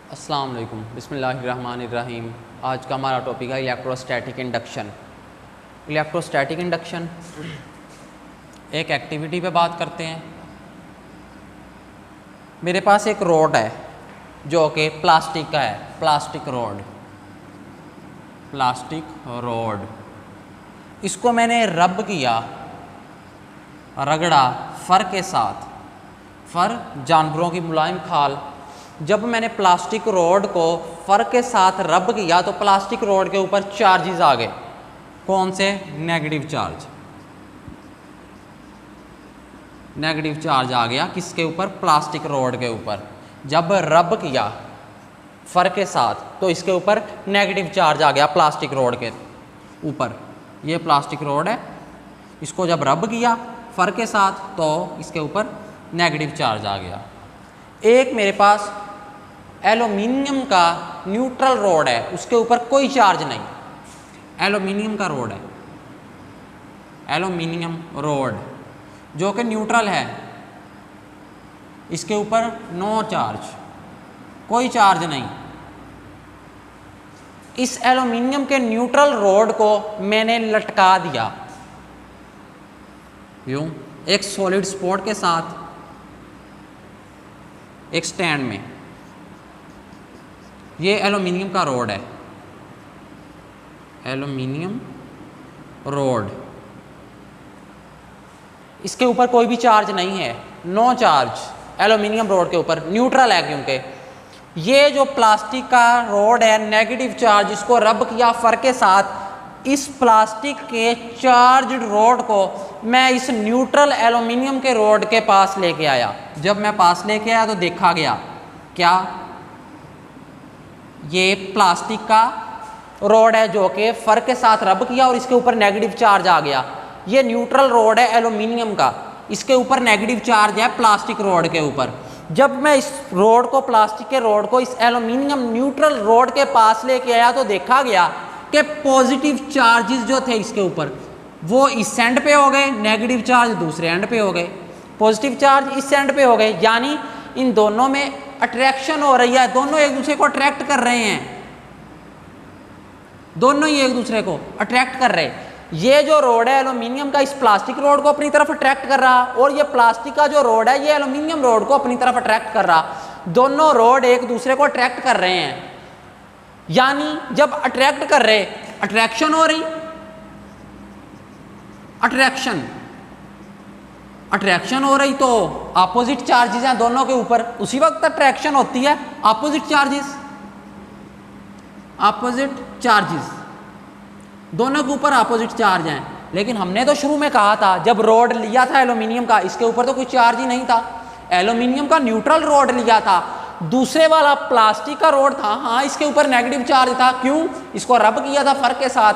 अस्सलाम वालेकुम, बिस्मिल्लाहिर्रहमानिर्रहीम। आज का हमारा टॉपिक है इलेक्ट्रोस्टैटिक इंडक्शन। इलेक्ट्रोस्टैटिक इंडक्शन एक एक्टिविटी पे बात करते हैं। मेरे पास एक रॉड है जो कि प्लास्टिक का है, प्लास्टिक रॉड। इसको मैंने रब किया, रगड़ा फर के साथ। फर जानवरों की मुलायम खाल। जब मैंने प्लास्टिक रॉड को फर के साथ रब किया तो प्लास्टिक रॉड के ऊपर चार्जेस आ गए। कौन से? Negative charge. नेगेटिव चार्ज आ गया किसके ऊपर? प्लास्टिक रॉड के ऊपर। जब रब किया फर के साथ तो इसके ऊपर नेगेटिव चार्ज आ गया प्लास्टिक रॉड के ऊपर। ये प्लास्टिक रॉड है, इसको जब रब किया फर के साथ तो इसके ऊपर नेगेटिव चार्ज आ गया। एक मेरे पास एल्युमिनियम का न्यूट्रल रॉड है, उसके ऊपर कोई चार्ज नहीं। एल्युमिनियम का रॉड है, एल्युमिनियम रॉड जो कि न्यूट्रल है, इसके ऊपर नो चार्ज, कोई चार्ज नहीं। इस एल्युमिनियम के न्यूट्रल रॉड को मैंने लटका दिया यूं एक सॉलिड स्पॉट के साथ एक स्टैंड में। ये एल्युमिनियम का रॉड है, एल्युमिनियम रॉड। इसके ऊपर कोई भी चार्ज नहीं है, नो चार्ज एल्युमिनियम रॉड के ऊपर, न्यूट्रल है। क्योंकि ये जो प्लास्टिक का रॉड है नेगेटिव चार्ज, इसको रब किया फर के साथ। इस प्लास्टिक के चार्ज्ड रॉड को मैं इस न्यूट्रल एल्युमिनियम के रॉड के पास लेके आया। जब मैं पास लेके आया तो देखा गया क्या? ये प्लास्टिक का रॉड है जो कि फर के साथ रब किया और इसके ऊपर नेगेटिव चार्ज आ गया। ये न्यूट्रल रॉड है एल्युमिनियम का, इसके ऊपर नेगेटिव चार्ज है प्लास्टिक रॉड के ऊपर। जब मैं इस रॉड को, प्लास्टिक के रॉड को इस एल्युमिनियम न्यूट्रल रॉड के पास लेके आया तो देखा गया कि पॉजिटिव चार्जेस जो थे इसके ऊपर वो इस एंड पे हो गए, नेगेटिव चार्ज दूसरे एंड पे हो गए। पॉजिटिव चार्ज इस एंड पे हो गए, यानी इन दोनों में अट्रैक्शन हो रही है, दोनों एक दूसरे को अट्रैक्ट कर रहे हैं, दोनों ही एक दूसरे को अट्रैक्ट कर रहे हैं। ये जो रोड है एल्युमिनियम का इस प्लास्टिक रोड को अपनी तरफ अट्रैक्ट कर रहा, और ये प्लास्टिक का जो रोड है ये एल्युमिनियम रोड को अपनी तरफ अट्रैक्ट कर रहा। दोनों रोड एक दूसरे को अट्रैक्ट कर रहे हैं, यानी जब अट्रैक्ट कर रहे, अट्रैक्शन हो रही, अट्रैक्शन हो रही तो अपोजिट चार्जेस हैं दोनों के ऊपर। उसी वक्त अट्रैक्शन होती है, अपोजिट चार्जेस दोनों के ऊपर अपोजिट चार्ज हैं। लेकिन हमने तो शुरू में कहा था जब रोड लिया था एल्युमिनियम का, इसके ऊपर तो कोई चार्ज ही नहीं था। एल्युमिनियम का न्यूट्रल रोड लिया था, दूसरे वाला प्लास्टिक का रोड था, हाँ इसके ऊपर नेगेटिव चार्ज था। क्यों? इसको रब किया था फर के साथ,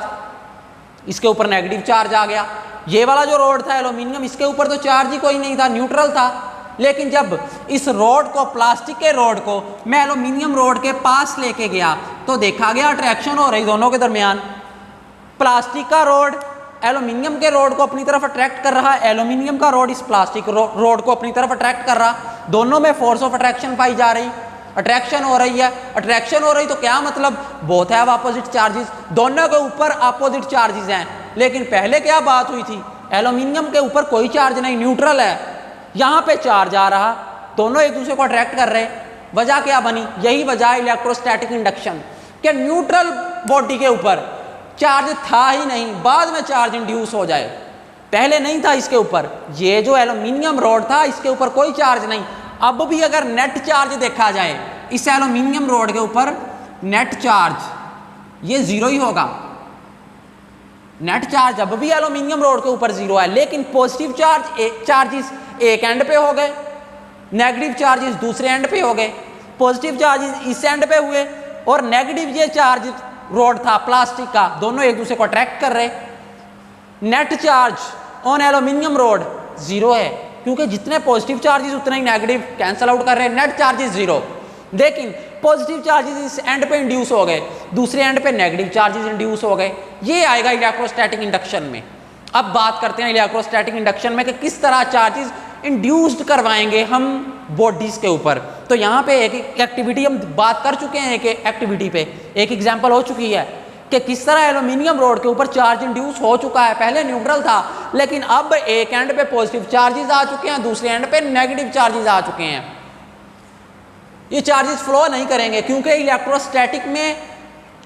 इसके ऊपर नेगेटिव चार्ज आ गया। ये वाला जो रोड था एल्युमिनियम, इसके ऊपर तो चार्ज ही कोई नहीं था, न्यूट्रल था। लेकिन जब इस रोड को, प्लास्टिक के रोड को मैं एल्युमिनियम रोड के पास लेके गया तो देखा गया अट्रैक्शन हो रही दोनों के दरमियान। प्लास्टिक का रोड एल्युमिनियम के रोड को अपनी तरफ अट्रैक्ट कर रहा है, एल्युमिनियम का रोड इस प्लास्टिक रोड को अपनी तरफ अट्रैक्ट कर रहा। दोनों में फोर्स ऑफ अट्रैक्शन पाई जा रही, अट्रैक्शन हो रही है। अट्रैक्शन हो रही तो क्या मतलब? बोथ हैव अपोजिट चार्जेस, दोनों के ऊपर अपोजिट चार्जेस हैं। लेकिन पहले क्या बात हुई थी? एल्युमिनियम के ऊपर कोई चार्ज नहीं, न्यूट्रल है, यहाँ पे चार्ज आ रहा, दोनों एक दूसरे को अट्रैक्ट कर रहे। वजह क्या बनी? यही वजह है इलेक्ट्रोस्टैटिक इंडक्शन के। न्यूट्रल बॉडी के ऊपर चार्ज था ही नहीं, बाद में चार्ज इंड्यूस हो जाए, पहले नहीं था इसके ऊपर। ये जो एल्युमिनियम रॉड था इसके ऊपर कोई चार्ज नहीं। अब भी अगर नेट चार्ज देखा जाए इस एल्युमिनियम रॉड के ऊपर, नेट चार्ज ये जीरो ही होगा। नेट चार्ज अब भी एल्युमिनियम रॉड के ऊपर जीरो है। लेकिन पॉजिटिव चार्जेस एक एंड पे हो गए, नेगेटिव चार्जेस दूसरे एंड पे हो गए। पॉजिटिव चार्जेस इस एंड पे हुए और नेगेटिव ये चार्ज रोड था प्लास्टिक का, दोनों एक दूसरे को अट्रैक्ट कर रहे। Net charge on aluminium road zero है, क्योंकि जितने पॉजिटिव चार्जेस उतने ही नेगेटिव कैंसल आउट कर रहे हैं, नेट चार्जेस जीरो। लेकिन पॉजिटिव चार्जेस इस एंड पे इंड्यूस हो गए, दूसरे एंड पे नेगेटिव चार्जेस इंड्यूस हो गए। ये आएगा इलेक्ट्रोस्टैटिक इंडक्शन में। अब बात करते हैं इलेक्ट्रोस्टैटिक इंडक्शन में कि किस तरह चार्जेस इंड्यूस्ड करवाएंगे हम बॉडीज के ऊपर। तो यहाँ पे एक एक्टिविटी हम बात कर चुके हैं, एक एक्टिविटी पे एक एग्जांपल हो चुकी है कि किस तरह एल्यूमिनियम रॉड के ऊपर चार्ज इंड्यूस हो चुका है। पहले न्यूट्रल था, लेकिन अब एक एंड पे पॉजिटिव चार्जेस आ चुके हैं, दूसरे एंड पे नेगेटिव चार्जेस आ चुके हैं। ये चार्जेस फ्लो नहीं करेंगे क्योंकि इलेक्ट्रोस्टैटिक में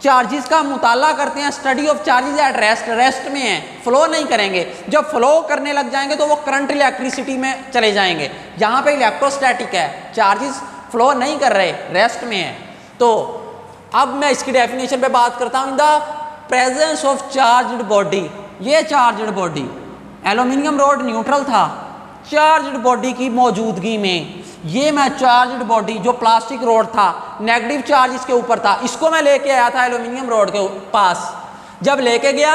चार्जेस का मुताला करते हैं, study of charges at rest में है, फ्लो नहीं करेंगे। जब फ्लो करने लग जाएंगे तो वो करंट इलेक्ट्रिसिटी में चले जाएंगे। यहाँ पे इलेक्ट्रोस्टैटिक है, चार्जेस फ्लो नहीं कर रहे, रेस्ट में है। तो अब मैं इसकी डेफिनेशन पे बात करता हूँ। In the presence of charged body, ये charged body, aluminium rod neutral था, चार्ज्ड बॉडी की मौजूदगी में ये मैं चार्ज्ड बॉडी जो प्लास्टिक रॉड था, नेगेटिव चार्ज इसके ऊपर था, इसको मैं लेके आया था एल्यूमिनियम रॉड के पास। जब लेके गया,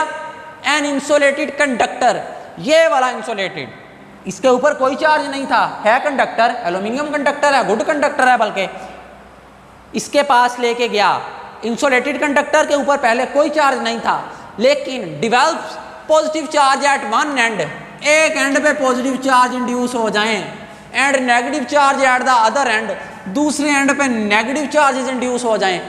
एन इंसुलेटेड कंडक्टर, ये वाला इंसुलेटेड, इसके ऊपर कोई चार्ज नहीं था, है कंडक्टर, एल्यूमिनियम कंडक्टर है, गुड कंडक्टर है, बल्कि इसके पास लेके गया। इंसुलेटेड कंडक्टर के ऊपर पहले कोई चार्ज नहीं था, लेकिन develop positive charge at one and, एक एंड पे पॉजिटिव चार्ज इंड्यूस हो जाएं and negative charge at the other and, दूसरे एंड पे नेगेटिव चार्जेस इंड्यूस हो जाएं।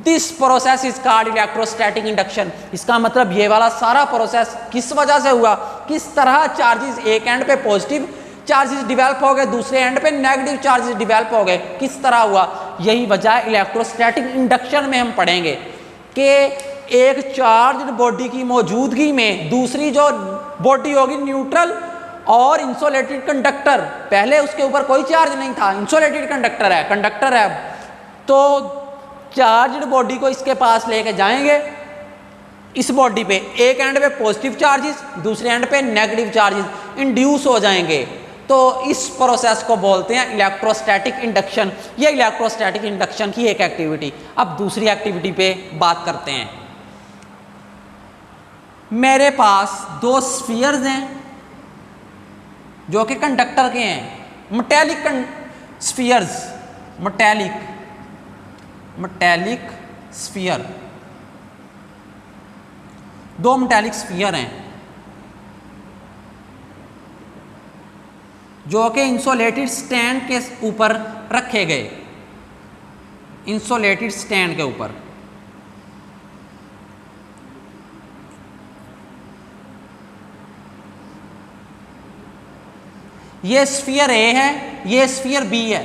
This process is called electrostatic induction. इसका मतलब ये वाला सारा प्रोसेस किस वजह से हुआ, किस तरह चार्जेस एक एंड पे पॉजिटिव चार्जेस डिवेल्प हो गए, दूसरे एंड पे नेगेटिव चार्जेस डिवेल्प हो गए, किस तरह हुआ। यही वजह इलेक्ट्रोस्टैटिक इंडक्शन में हम पढ़ेंगे कि एक चार्ज्ड बॉडी की मौजूदगी में दूसरी जो बॉडी होगी न्यूट्रल और इंसुलेटेड कंडक्टर, पहले उसके ऊपर कोई चार्ज नहीं था, इंसुलेटेड कंडक्टर है, तो चार्ज्ड बॉडी को इसके पास लेके जाएंगे। इस बॉडी पे एक एंड पे पॉजिटिव चार्जेस, दूसरे एंड पे नेगेटिव चार्जेस इंड्यूस हो जाएंगे। तो इस प्रोसेस को बोलते हैं इलेक्ट्रोस्टैटिक इंडक्शन। ये इलेक्ट्रोस्टैटिक इंडक्शन की एक एक्टिविटी। अब दूसरी एक्टिविटी पे बात करते हैं। मेरे पास दो स्फीयर्स हैं जो कि कंडक्टर के हैं, मेटेलिक स्फीयर्स, मेटेलिक स्फीयर, दो मेटेलिक स्फीयर हैं जो कि इंसुलेटेड स्टैंड के ऊपर रखे गए, इंसुलेटेड स्टैंड के ऊपर। ये स्फीयर ए है, ये स्फीयर बी है,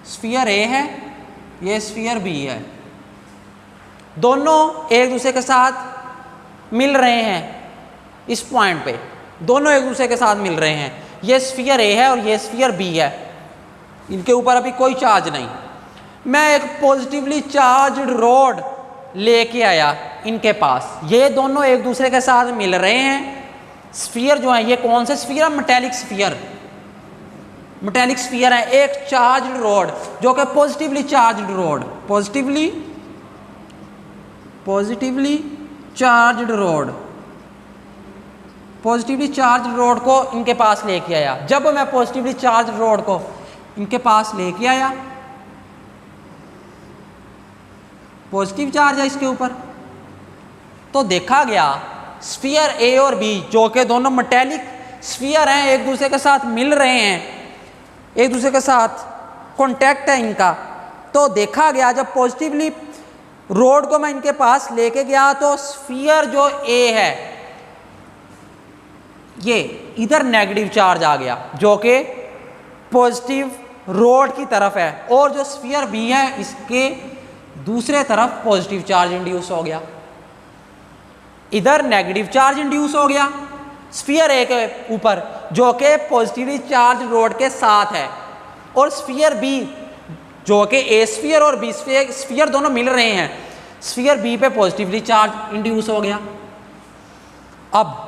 स्फीयर ए है, ये स्फीयर बी है। दोनों एक दूसरे के साथ मिल रहे हैं इस पॉइंट पे, दोनों एक दूसरे के साथ मिल रहे हैं। ये स्फीयर ए है और ये स्फीयर बी है, इनके ऊपर अभी कोई चार्ज नहीं। मैं एक पॉजिटिवली चार्ज्ड रॉड लेके आया इनके पास, ये दोनों एक दूसरे के साथ मिल रहे हैं। स्फीयर जो है, ये कौन से स्फीयर है, मेटेलिक स्फीयर, मेटेलिक स्फीयर है। एक चार्ज्ड रॉड जो कि positively charged rod, positively charged rod, positively charged rod को इनके पास लेके आया। जब मैं पॉजिटिवली चार्ज्ड रॉड को इनके पास लेके आया, पॉजिटिव चार्ज है इसके ऊपर, तो देखा गया स्फीयर ए और बी जो कि दोनों मेटेलिक स्फीयर हैं, एक दूसरे के साथ मिल रहे हैं, एक दूसरे के साथ कांटेक्ट है इनका। तो देखा गया जब पॉजिटिवली रॉड को मैं इनके पास लेके गया तो स्फीयर जो ए है ये इधर नेगेटिव चार्ज आ गया जो कि पॉजिटिव रॉड की तरफ है, और जो स्फीयर बी है इसके दूसरे तरफ पॉजिटिव चार्ज इंड्यूस हो गया, इधर नेगेटिव चार्ज इंड्यूस हो गया स्फीयर ए के ऊपर जो कि पॉजिटिवली चार्ज रॉड के साथ है, और स्फीयर बी जो कि ए स्फीयर और बी स्फीयर दोनों मिल रहे हैं, स्फीयर बी पे पॉजिटिवली चार्ज इंड्यूस हो गया। अब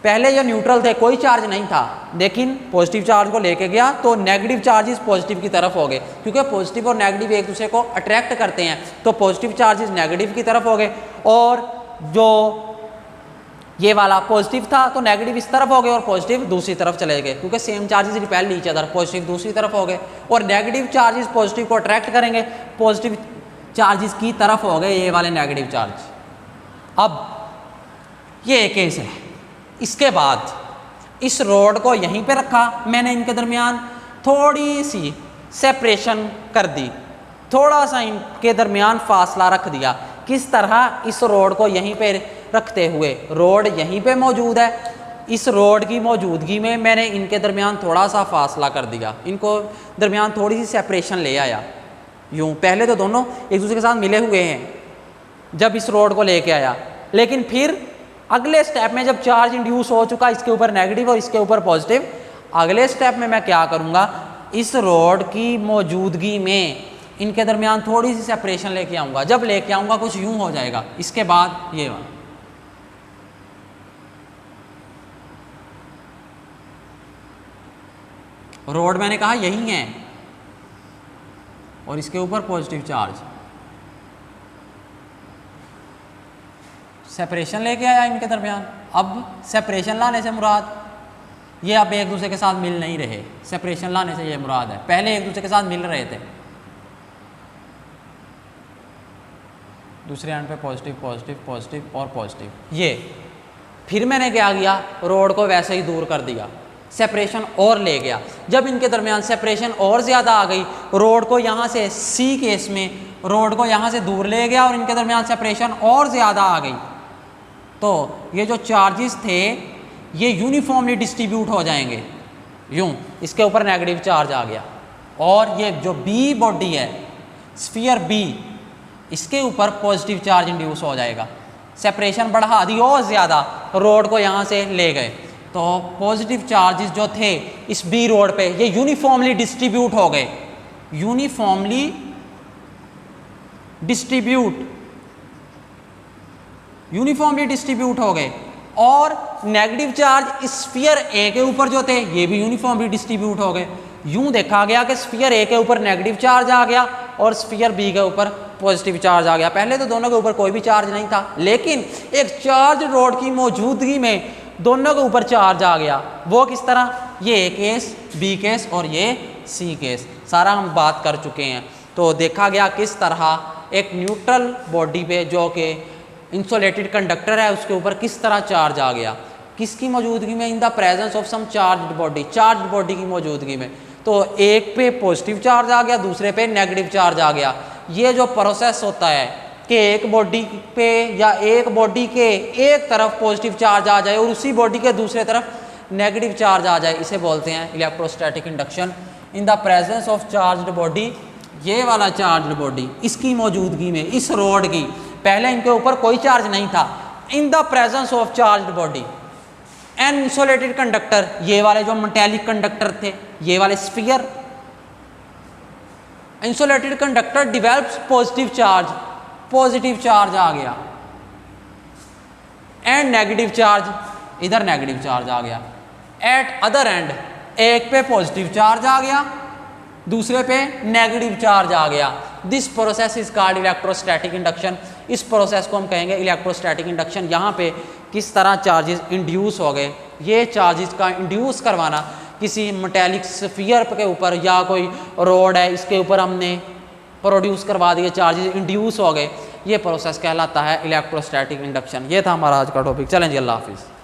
पहले ये न्यूट्रल थे, कोई चार्ज नहीं था, लेकिन पॉजिटिव चार्ज को लेके गया तो नेगेटिव चार्जेस पॉजिटिव की तरफ हो गए, क्योंकि पॉजिटिव और नेगेटिव एक दूसरे को अट्रैक्ट करते हैं। तो पॉजिटिव चार्जेस नेगेटिव की तरफ हो गए, और जो ये वाला पॉजिटिव था तो नेगेटिव इस तरफ हो गए और पॉजिटिव दूसरी तरफ चले गए, क्योंकि same charges repel each other, positive दूसरी तरफ हो गए और नेगेटिव चार्जेस पॉजिटिव को अट्रैक्ट करेंगे, पॉजिटिव चार्जेस की तरफ हो गए ये वाले नेगेटिव चार्ज। अब ये एक केस है, इसके बाद इस रॉड को यहीं पे रखा मैंने, इनके दरमियान थोड़ी सी सेपरेशन कर दी, थोड़ा सा इनके दरमियान फासला रख दिया। किस तरह? इस रॉड को यहीं पे रखते हुए, रॉड यहीं पे मौजूद है, इस रॉड की मौजूदगी में मैंने इनके दरमियान थोड़ा सा फासला कर दिया, इनको दरमियान थोड़ी सी सेपरेशन ले आया। यूँ पहले तो दोनों एक दूसरे के साथ मिले हुए हैं जब इस रॉड को लेके आया, लेकिन फिर अगले स्टेप में जब चार्ज इंड्यूस हो चुका इसके ऊपर नेगेटिव और इसके ऊपर पॉजिटिव, अगले स्टेप में मैं क्या करूँगा, इस रॉड की मौजूदगी में इनके दरमियान थोड़ी सी सेपरेशन लेके आऊँगा। जब लेके आऊँगा कुछ यूँ हो जाएगा। इसके बाद ये वाला रॉड मैंने कहा यही है और इसके ऊपर पॉजिटिव चार्ज, सेपरेशन लेके आया इनके दरमियान। अब सेपरेशन लाने से मुराद ये अब एक दूसरे के साथ मिल नहीं रहे, सेपरेशन लाने से ये मुराद है, पहले एक दूसरे के साथ मिल रहे थे। दूसरे एंड पे पॉजिटिव पॉजिटिव पॉजिटिव और पॉजिटिव, ये फिर मैंने क्या किया, रॉड को वैसे ही दूर कर दिया, सेपरेशन और ले गया। जब इनके दरमियान सेपरेशन और ज़्यादा आ गई, रॉड को यहाँ से सी केस में रॉड को यहाँ से दूर ले गया और इनके दरमियान सेपरेशन और ज़्यादा आ गई, तो ये जो चार्जेस थे ये यूनिफॉर्मली डिस्ट्रीब्यूट हो जाएंगे। यूँ इसके ऊपर नेगेटिव चार्ज आ गया और ये जो बी बॉडी है, स्फीयर बी, इसके ऊपर पॉजिटिव चार्ज इंड्यूस हो जाएगा। सेपरेशन बढ़ा दी और ज़्यादा, रॉड को यहाँ से ले गए, तो पॉजिटिव चार्जेस जो थे इस बी रॉड पे ये यूनिफॉर्मली डिस्ट्रीब्यूट हो गए, यूनिफॉर्मली डिस्ट्रीब्यूट हो गए। और नेगेटिव चार्ज स्फीयर ए के ऊपर जो थे ये भी यूनिफॉर्मली डिस्ट्रीब्यूट हो गए। यूं देखा गया कि स्फीयर ए के ऊपर नेगेटिव चार्ज आ गया और स्फीयर बी के ऊपर पॉजिटिव चार्ज आ गया। पहले तो दोनों के ऊपर कोई भी चार्ज नहीं था, लेकिन एक चार्ज रॉड की मौजूदगी में दोनों के ऊपर चार्ज आ गया। वो किस तरह? ये ए केस, बी केस और ये सी केस, सारा हम बात कर चुके हैं। तो देखा गया किस तरह एक न्यूट्रल बॉडी पे जो कि इंसुलेटेड कंडक्टर है उसके ऊपर किस तरह चार्ज आ गया, किसकी मौजूदगी में, in the presence of some charged body, charged body की मौजूदगी में। तो एक पे पॉजिटिव चार्ज आ गया, दूसरे पे नेगेटिव चार्ज आ गया। ये जो प्रोसेस होता है कि एक बॉडी पे या एक बॉडी के एक तरफ पॉजिटिव चार्ज आ जाए और उसी बॉडी के दूसरे तरफ नेगेटिव चार्ज आ जाए, इसे बोलते हैं electrostatic induction. In the presence of charged body, ये वाला चार्ज्ड बॉडी, इसकी मौजूदगी में, इस रॉड की, पहले इनके ऊपर कोई चार्ज नहीं था, in the presence of charged body an insulated conductor, ये वाले जो मेटेलिक कंडक्टर थे, ये वाले sphere, insulated conductor develops positive charge, positive charge आ गया, एंड नेगेटिव चार्ज, इधर नेगेटिव चार्ज आ गया। एट अदर एंड, एक पे पॉजिटिव चार्ज आ गया, दूसरे पे नेगेटिव चार्ज आ गया। This process is called electrostatic induction. इस प्रोसेस को हम कहेंगे इलेक्ट्रोस्टैटिक इंडक्शन। यहाँ पे किस तरह चार्जेस इंड्यूस हो गए, ये चार्जेस का इंड्यूस करवाना किसी मेटेलिक स्फीयर के ऊपर या कोई रॉड है इसके ऊपर हमने प्रोड्यूस करवा दिए, चार्जेस इंड्यूस हो गए, ये प्रोसेस कहलाता है इलेक्ट्रोस्टैटिक इंडक्शन। ये था हमारा आज का टॉपिक। चलें जी, अल्लाह हाफिज़।